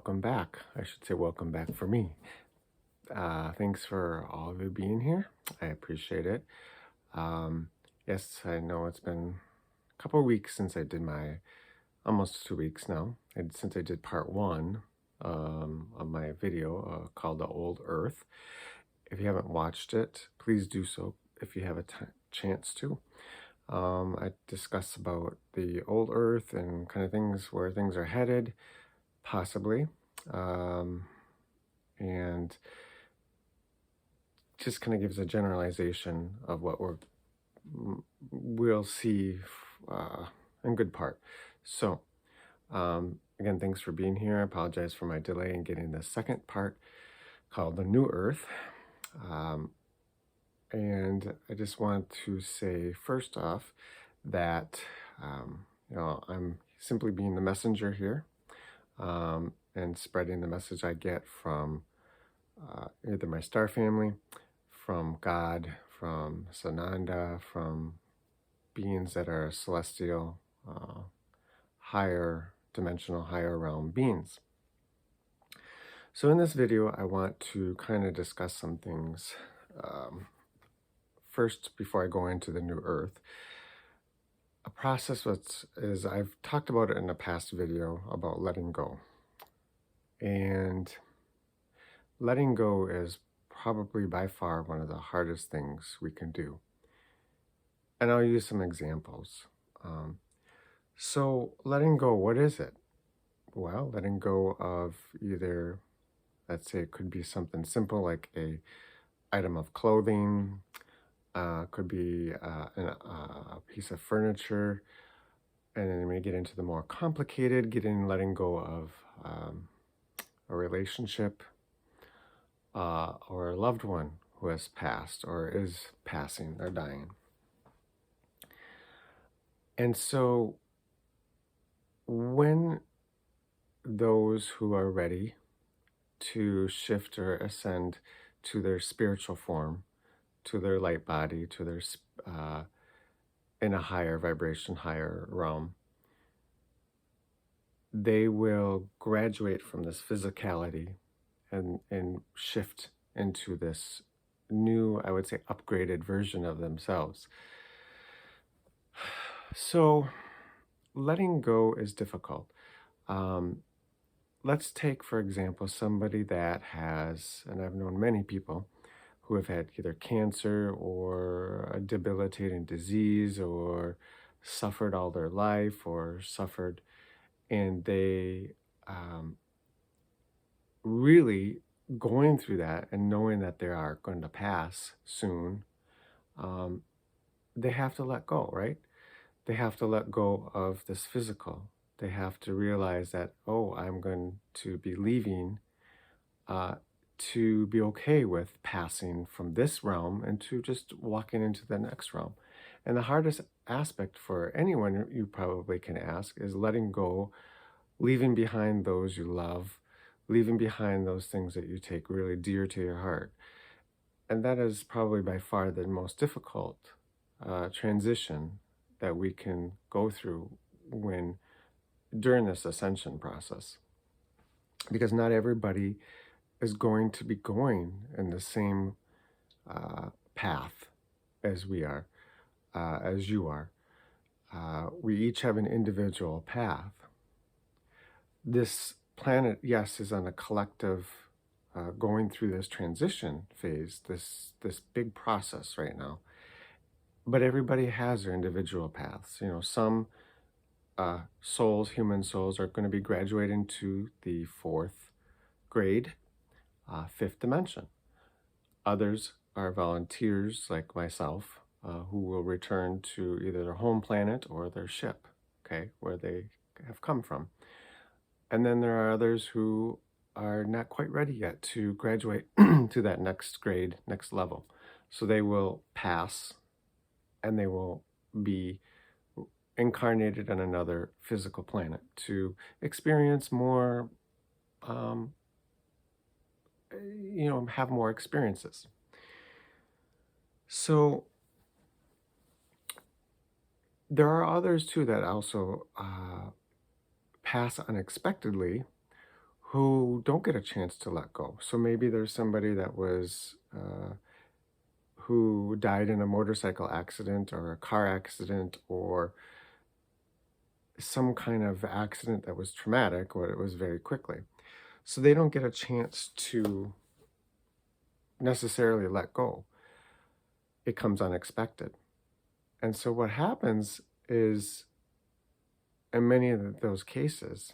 welcome back. I should say welcome back for me. Thanks for all of you being here. I appreciate it. Um, yes, I know it's been a couple of weeks since I did almost 2 weeks now, since I did part one of my video called The Old Earth. If you haven't watched it, please do so if you have a chance to. I discuss about the old Earth and kind of where things are headed, possibly. And just kind of gives a generalization of what we'll see in good part. So, again, thanks for being here. I apologize for my delay in getting the second part called The New Earth. And I just want to say first off that, I'm simply being the messenger here and spreading the message I get from either my star family, from God, from Sananda, from beings that are celestial, higher dimensional, higher realm beings. So in this video, I want to kind of discuss some things. First, before I go into the new earth, a process is I've talked about it in a past video about letting go. And letting go is probably by far one of the hardest things we can do. And I'll use some examples. So letting go, what is it? Well, letting go of either, let's say it could be something simple like a item of clothing, could be a piece of furniture, and then we get into the more complicated, letting go of a relationship or a loved one who has passed or is passing or dying. And so when those who are ready to shift or ascend to their spiritual form, to their light body, to their in a higher vibration, higher realm, they will graduate from this physicality and shift into this new, I would say, upgraded version of themselves. So letting go is difficult. Let's take, for example, somebody that has, and I've known many people who have had either cancer or a debilitating disease or suffered all their life and they really going through that and knowing that they are going to pass soon, they have to let go, right? They have to let go of this physical. They have to realize that, oh, I'm going to be leaving to be okay with passing from this realm and to just walking into the next realm. And the hardest aspect for anyone you probably can ask is letting go, leaving behind those you love, leaving behind those things that you take really dear to your heart. And that is probably by far the most difficult transition that we can go through during this ascension process. Because not everybody is going to be going in the same path as we are, as you are. We each have an individual path. This planet, yes, is on a collective going through this transition phase, this big process right now. But everybody has their individual paths. Some human souls, are going to be graduating to the fourth grade, fifth dimension. Others are volunteers like myself who will return to either their home planet or their ship, okay, where they have come from. And then there are others who are not quite ready yet to graduate to that next grade, next level. So they will pass and they will be incarnated on another physical planet to experience more, have more experiences. So there are others too that also pass unexpectedly, who don't get a chance to let go. So maybe there's somebody that was who died in a motorcycle accident or a car accident or some kind of accident that was traumatic, or it was very quickly. So they don't get a chance to necessarily let go. It comes unexpected. And so what happens is, in many of those cases,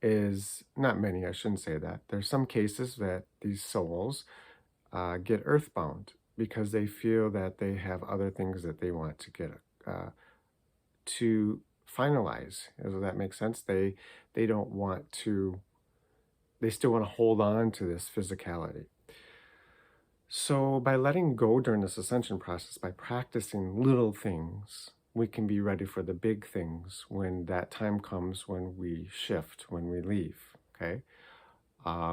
is not many, I shouldn't say that. There's some cases that these souls get earthbound because they feel that they have other things that they want to get to finalize. Does that make sense? They don't want to. They still want to hold on to this physicality. So by letting go during this ascension process, by practicing little things, we can be ready for the big things when that time comes, when we shift, when we leave. Okay.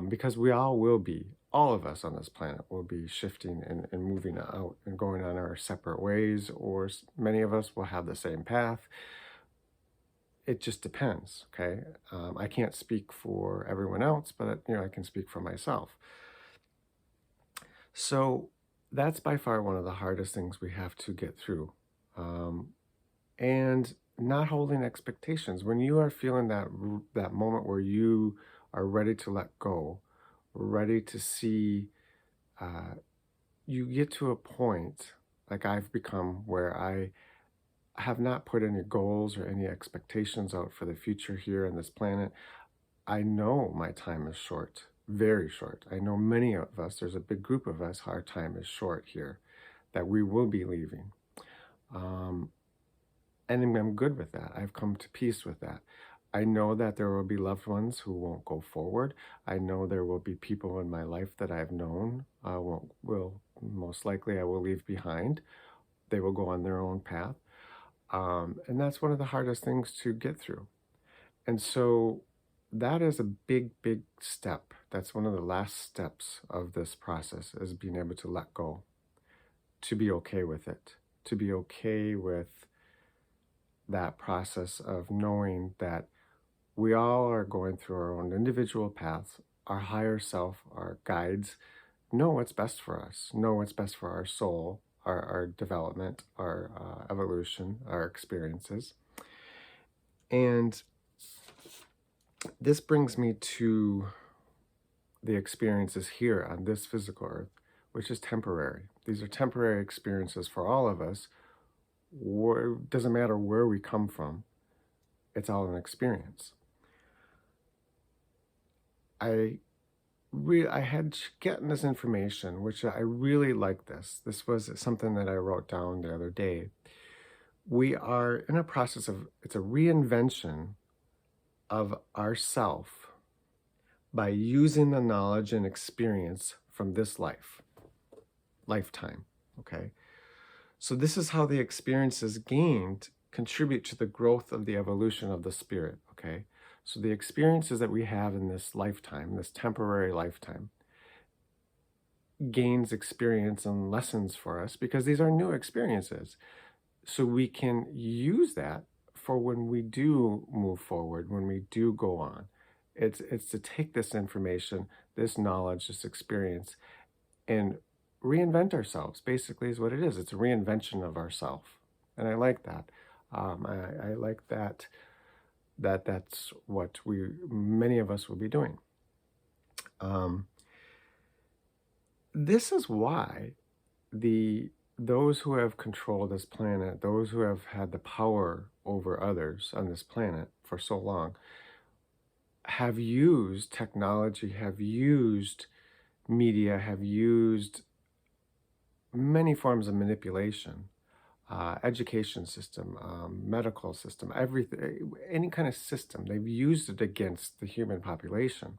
Because we all will be, all of us on this planet will be shifting and moving out and going on our separate ways, or many of us will have the same path. It just depends, okay? I can't speak for everyone else, but I can speak for myself. So that's by far one of the hardest things we have to get through. And not holding expectations. When you are feeling that moment where you are ready to let go, ready to see, you get to a point like I've become where I have not put any goals or any expectations out for the future here on this planet. I know my time is short, very short. I know many of us, there's a big group of us, our time is short here, that we will be leaving. And I'm good with that. I've come to peace with that. I know that there will be loved ones who won't go forward. I know there will be people in my life that I've known will most likely I will leave behind. They will go on their own path. And that's one of the hardest things to get through. And so that is a big, big step. That's one of the last steps of this process, is being able to let go, to be okay with it, to be okay with that process of knowing that we all are going through our own individual paths. Our higher self, our guides, know what's best for us, know what's best for our soul, our development, our evolution, our experiences. And this brings me to the experiences here on this physical earth, which is temporary. These are temporary experiences for all of us. Doesn't matter where we come from, it's all an experience. I had gotten this information, which I really like this. This was something that I wrote down the other day. We are in a process of, it's a reinvention of ourself by using the knowledge and experience from this lifetime, okay? So this is how the experiences gained contribute to the growth of the evolution of the spirit, okay? So the experiences that we have in this lifetime, this temporary lifetime, gains experience and lessons for us because these are new experiences. So we can use that for when we do move forward, when we do go on. It's to take this information, this knowledge, this experience, and reinvent ourselves, basically, is what it is. It's a reinvention of ourself. And I like that. I like that's what many of us will be doing. This is why those who have controlled this planet, those who have had the power over others on this planet for so long, have used technology, have used media, have used many forms of manipulation, education system, medical system, everything, any kind of system. They've used it against the human population.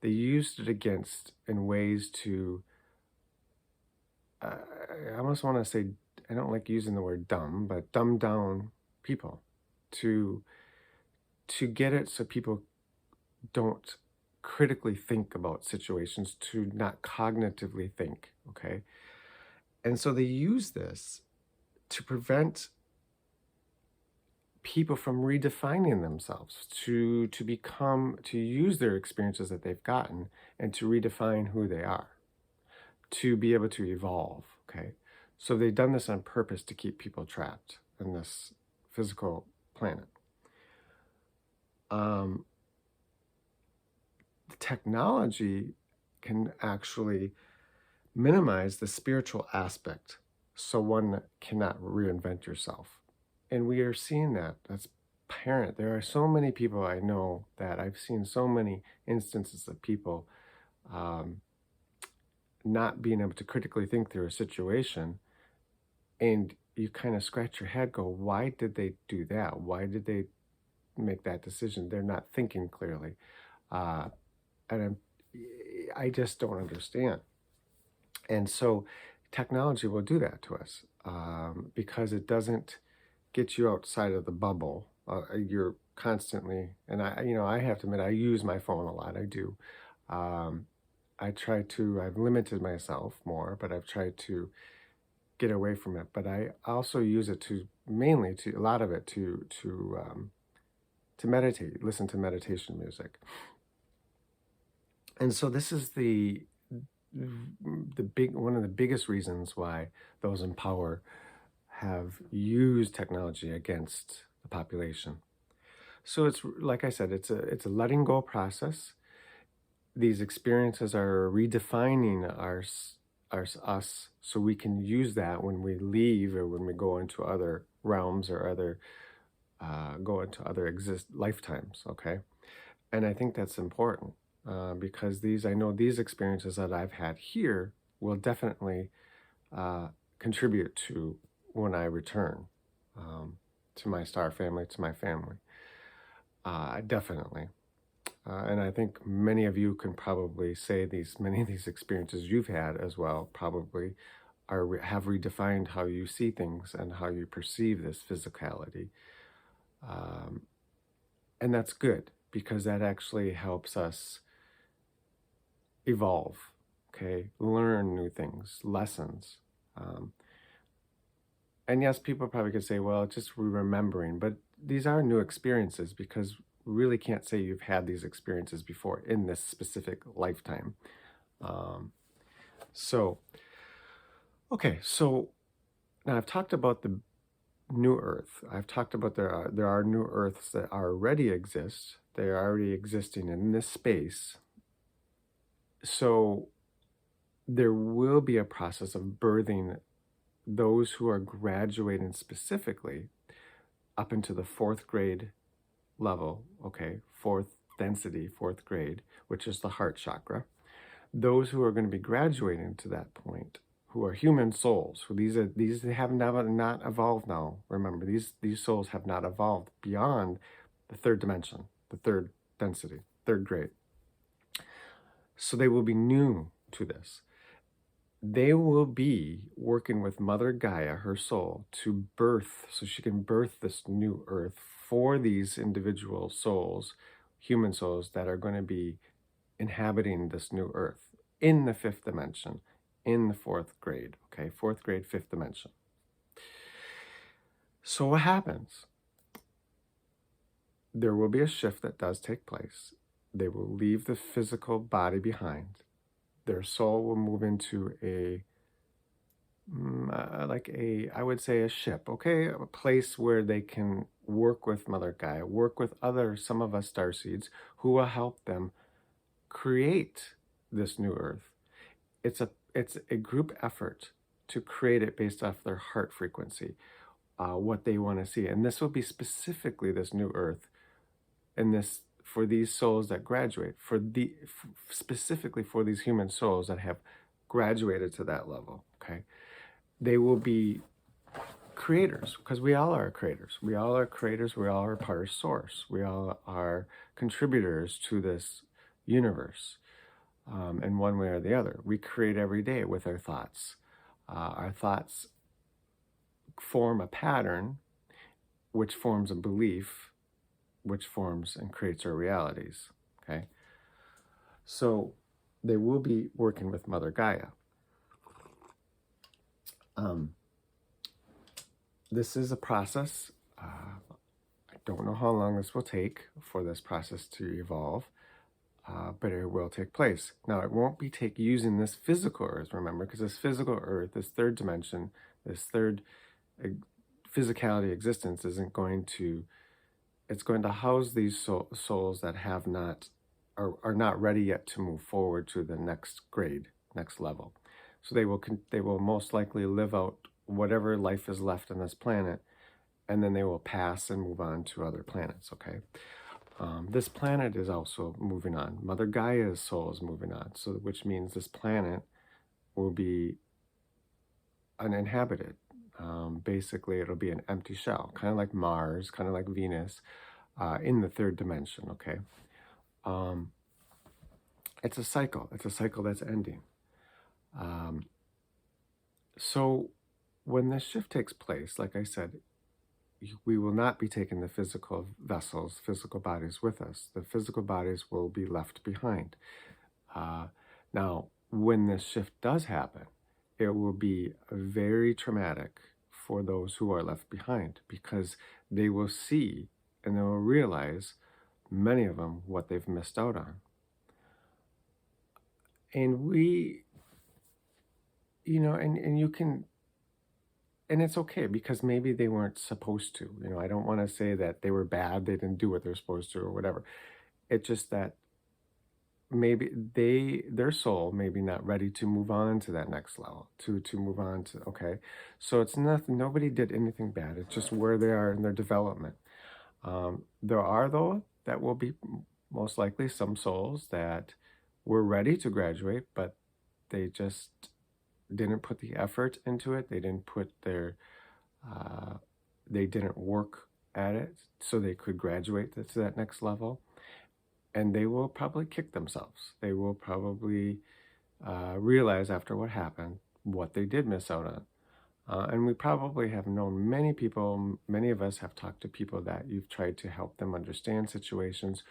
They used it against in ways to, I almost want to say, I don't like using the word dumb, but dumb down people to get it so people don't critically think about situations, to not cognitively think, okay? And so they use this to prevent people from redefining themselves to use their experiences that they've gotten and to redefine who they are, to be able to evolve. Okay. So they've done this on purpose to keep people trapped in this physical planet. The technology can actually minimize the spiritual aspect so one cannot reinvent yourself. And we are seeing that. That's apparent. There are so many people I know that I've seen so many instances of people um, not being able to critically think through a situation. And you kind of scratch your head, go, why did they do that? Why did they make that decision? They're not thinking clearly. Uh, and I just don't understand. And so technology will do that to us because it doesn't get you outside of the bubble. You're constantly, and I have to admit, I use my phone a lot. I do. Um, I've limited myself more, but I've tried to get away from it. But I also use it a lot of it to meditate, listen to meditation music. And so this is one of the biggest reasons why those in power have used technology against the population. So it's like I said, it's a letting go process. These experiences are redefining us, so we can use that when we leave or when we go into other realms or go into other lifetimes. Okay, and I think that's important because I know these experiences that I've had here will definitely contribute to when I return to my star family, to my family. Definitely. And I think many of you can probably say many of these experiences you've had as well probably have redefined how you see things and how you perceive this physicality. And that's good because that actually helps us evolve, okay? Learn new things, lessons. And yes, people probably could say, well, it's just remembering, but these are new experiences because we really can't say you've had these experiences before in this specific lifetime. So now I've talked about the new Earth. I've talked about there are new Earths that already exist. They are already existing in this space. So there will be a process of birthing those who are graduating specifically up into the fourth grade level, okay, fourth density, fourth grade, which is the heart chakra. Those who are going to be graduating to that point, who are human souls, who these have not evolved now. Remember, these souls have not evolved beyond the third dimension, the third density, third grade. So they will be new to this. They will be working with Mother Gaia, her soul, to birth, so she can birth this new Earth for these individual souls, human souls that are going to be inhabiting this new Earth in the fifth dimension, in the fourth grade, okay? Fourth grade, fifth dimension. So what happens? There will be a shift that does take place. They will leave the physical body behind. Their soul will move into I would say a ship, okay? A place where they can work with Mother Gaia, work with some of us starseeds who will help them create this new Earth. It's a group effort to create it based off their heart frequency, what they want to see. And this will be specifically this new Earth and this for these souls that graduate, specifically for these human souls that have graduated to that level, okay? They will be creators because we all are creators. We all are creators. We all are part of source. We all are contributors to this universe in one way or the other. We create every day with our thoughts. Our thoughts form a pattern, which forms a belief, which forms and creates our realities, okay? So they will be working with Mother Gaia. This is a process. don't know how long this will take for this process to evolve, but it will take place. Now, it won't be using this physical Earth, remember, because this physical Earth, this third dimension, this third ex- physicality existence isn't going to, it's going to house these souls that have not, are not ready yet to move forward to the next grade, next level. So they will most likely live out whatever life is left on this planet, and then they will pass and move on to other planets, okay? This planet is also moving on. Mother Gaia's soul is moving on, so which means this planet will be uninhabited. Basically, it'll be an empty shell, kind of like Mars, kind of like Venus, in the third dimension, okay? Um, it's a cycle. It's a cycle that's ending. Um, so when this shift takes place, like I said, we will not be taking the physical vessels, physical bodies with us. The physical bodies will be left behind. Uh, Now, when this shift does happen, it will be very traumatic for those who are left behind because they will see and they will realize, many of them, what they've missed out on. And and you can, and it's okay because maybe they weren't supposed to. I don't want to say that they were bad, they didn't do what they're supposed to or whatever. It's just that maybe their soul maybe not ready to move on to that next level, to move on to, okay. So it's nothing, nobody did anything bad, it's just where they are in their development. There are, though, that will be most likely some souls that were ready to graduate, but they just didn't put the effort into it. They didn't put their they didn't work at it so they could graduate to that next level, and they will probably kick themselves. They will probably realize after what happened what they did miss out on. And we probably have known many people, many of us have talked to people that you've tried to help them understand situations,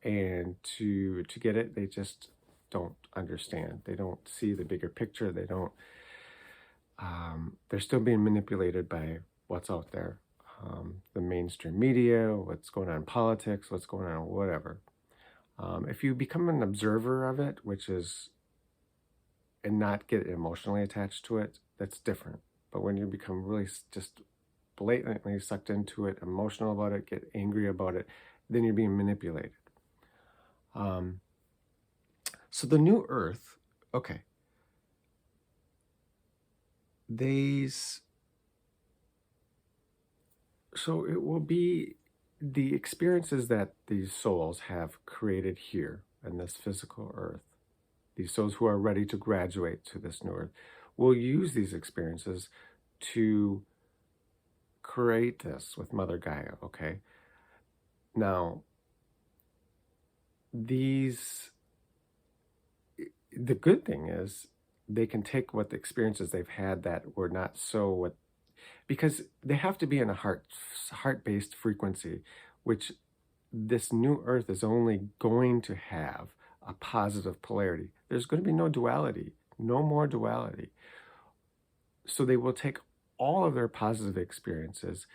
and to get it, they just don't understand. They don't see the bigger picture. They don't, they're still being manipulated by what's out there. The mainstream media, what's going on in politics, what's going on, whatever. If you become an observer of it, and not get emotionally attached to it, that's different. But when you become really just blatantly sucked into it, emotional about it, get angry about it, then you're being manipulated. So the new Earth, okay, so it will be the experiences that these souls have created here in this physical Earth. These souls who are ready to graduate to this new Earth will use these experiences to create this with Mother Gaia, okay? Now, the good thing is they can take what the experiences they've had that were not so what, because they have to be in a heart-based frequency, which this new Earth is only going to have a positive polarity. There's going to be no duality, no more duality. So they will take all of their positive experiences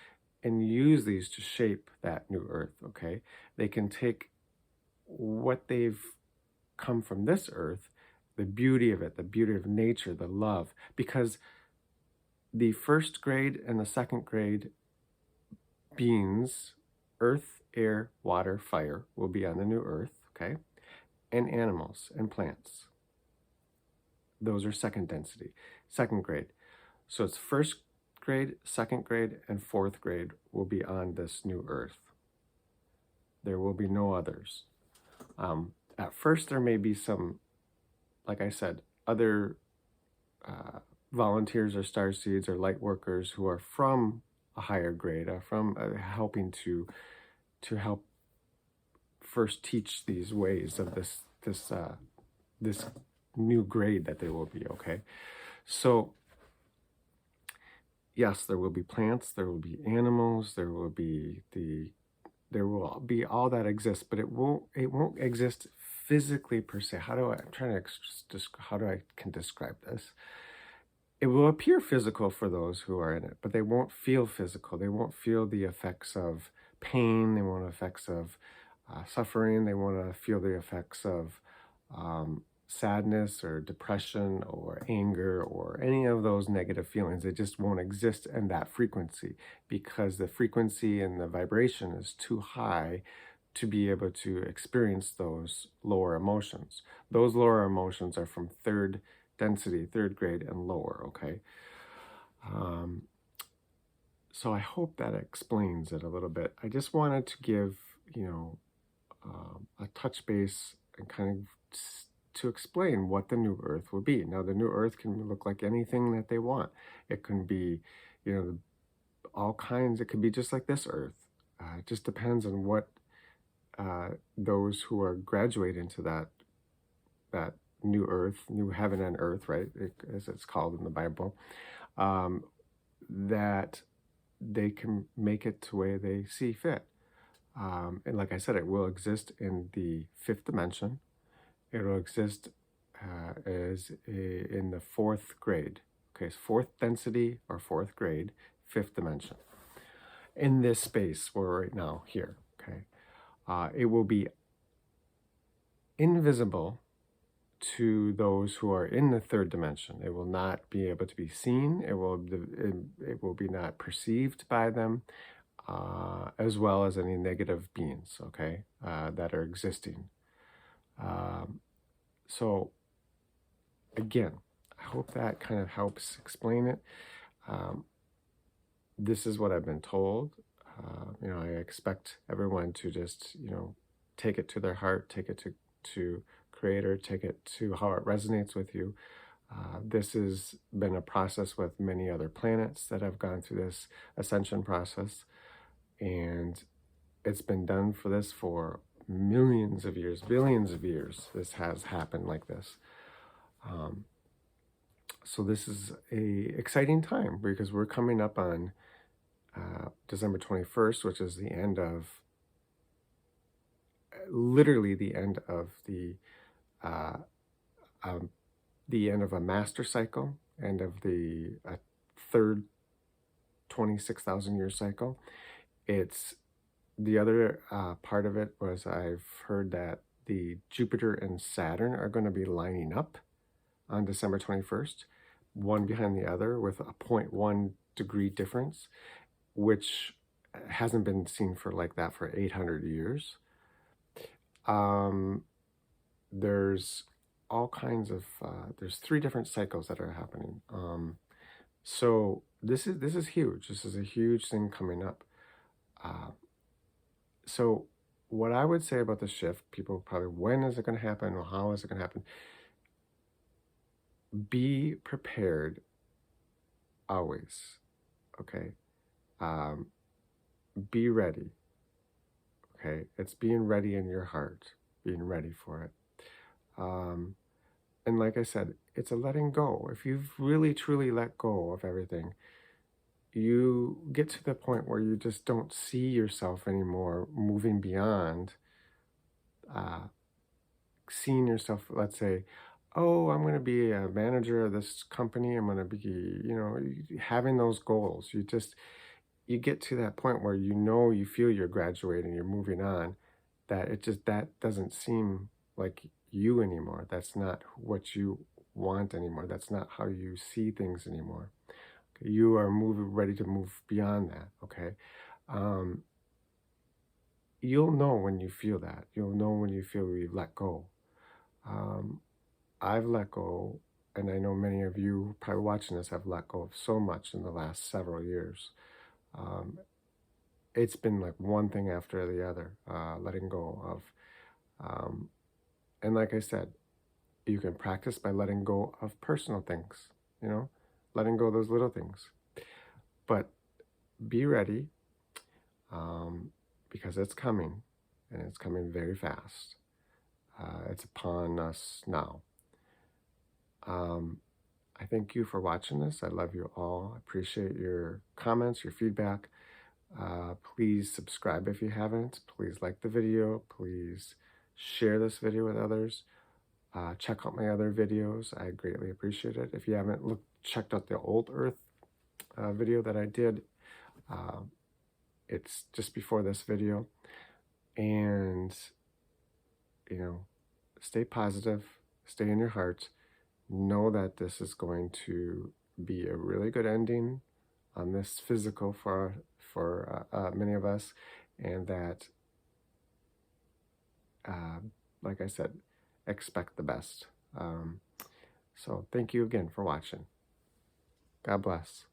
and use these to shape that new Earth, okay? They can take what they've come from this Earth, the beauty of it, the beauty of nature, the love, because the first grade and the second grade beings, earth, air, water, fire, will be on the new Earth, okay? And animals and plants. Those are second density, second grade. So it's first grade, second grade, and fourth grade will be on this new Earth. There will be no others. At first, there may be some, like I said, other volunteers or star seeds or light workers who are from a higher grade, are from helping to help first teach these ways of this new grade that they will be, okay? So yes, there will be plants, there will be animals, there will be all that exists, but it won't exist physically per se. How do I can describe this? It will appear physical for those who are in it, but they won't feel physical. They won't feel the effects of pain, they won't effects of suffering, they won't feel the effects of sadness or depression or anger or any of those negative feelings. They just won't exist in that frequency because the frequency and the vibration is too high to be able to experience those lower emotions. Those lower emotions are from third density, third grade and lower, okay? Um, so I hope that explains it a little bit. I just wanted to give, a touch base and kind of to explain what the new earth will be. Now, the new earth can look like anything that they want. It can be, all kinds. It could be just like this earth. It just depends on what those who are graduating to that new earth, new heaven and earth, right, as it's called in the Bible, um, that they can make it to where they see fit. And like I said, it will exist in the fifth dimension. It will exist in the fourth grade. Okay, so fourth density or fourth grade, fifth dimension. In this space we're right now here, okay? It will be invisible to those who are in the third dimension. It will not be able to be seen. It will be not perceived by them, as well as any negative beings, okay, that are existing. So again, I hope that kind of helps explain it. This is what I've been told. I expect everyone to just, take it to their heart, take it to Creator, take it to how it resonates with you. This has been a process with many other planets that have gone through this ascension process, and it's been done for millions of years, billions of years. This has happened like this. So this is a exciting time because we're coming up on December 21st, which is literally the end of the end of a master cycle, end of the third 26,000 year cycle. It's the other part of it was I've heard that the Jupiter and Saturn are going to be lining up on December 21st, one behind the other with a 0.1 degree difference, which hasn't been seen for like that for 800 years. There's all kinds of there's 3 different cycles that are happening. So this is huge. This is a huge thing coming up. So what I would say about the shift, people probably, when is it going to happen or how is it going to happen? Be prepared always, okay? Be ready, okay? It's being ready in your heart, being ready for it. And like I said, it's a letting go. If you've really, truly let go of everything, you get to the point where you just don't see yourself anymore moving beyond seeing yourself, let's say, oh, I'm going to be a manager of this company. I'm going to be, having those goals. You get to that point where you feel you're graduating, you're moving on, that doesn't seem like you anymore. That's not what you want anymore. That's not how you see things anymore. Okay? You are ready to move beyond that, okay? You'll know when you feel that. You'll know when you feel you've let go. I've let go, and I know many of you probably watching this have let go of so much in the last several years. It's been like one thing after the other, letting go of. And like I said, you can practice by letting go of personal things, letting go of those little things. But be ready, because it's coming, and it's coming very fast. It's upon us now. I thank you for watching this. I love you all. I appreciate your comments, your feedback. Please subscribe if you haven't. Please like the video. Please share this video with others. Check out my other videos. I greatly appreciate it. If you haven't checked out the old Earth video that I did, It's just before this video. And, you know, stay positive, stay in your heart. Know that this is going to be a really good ending on this physical for many of us, and that, uh, like I said, expect the best. So thank you again for watching. God bless.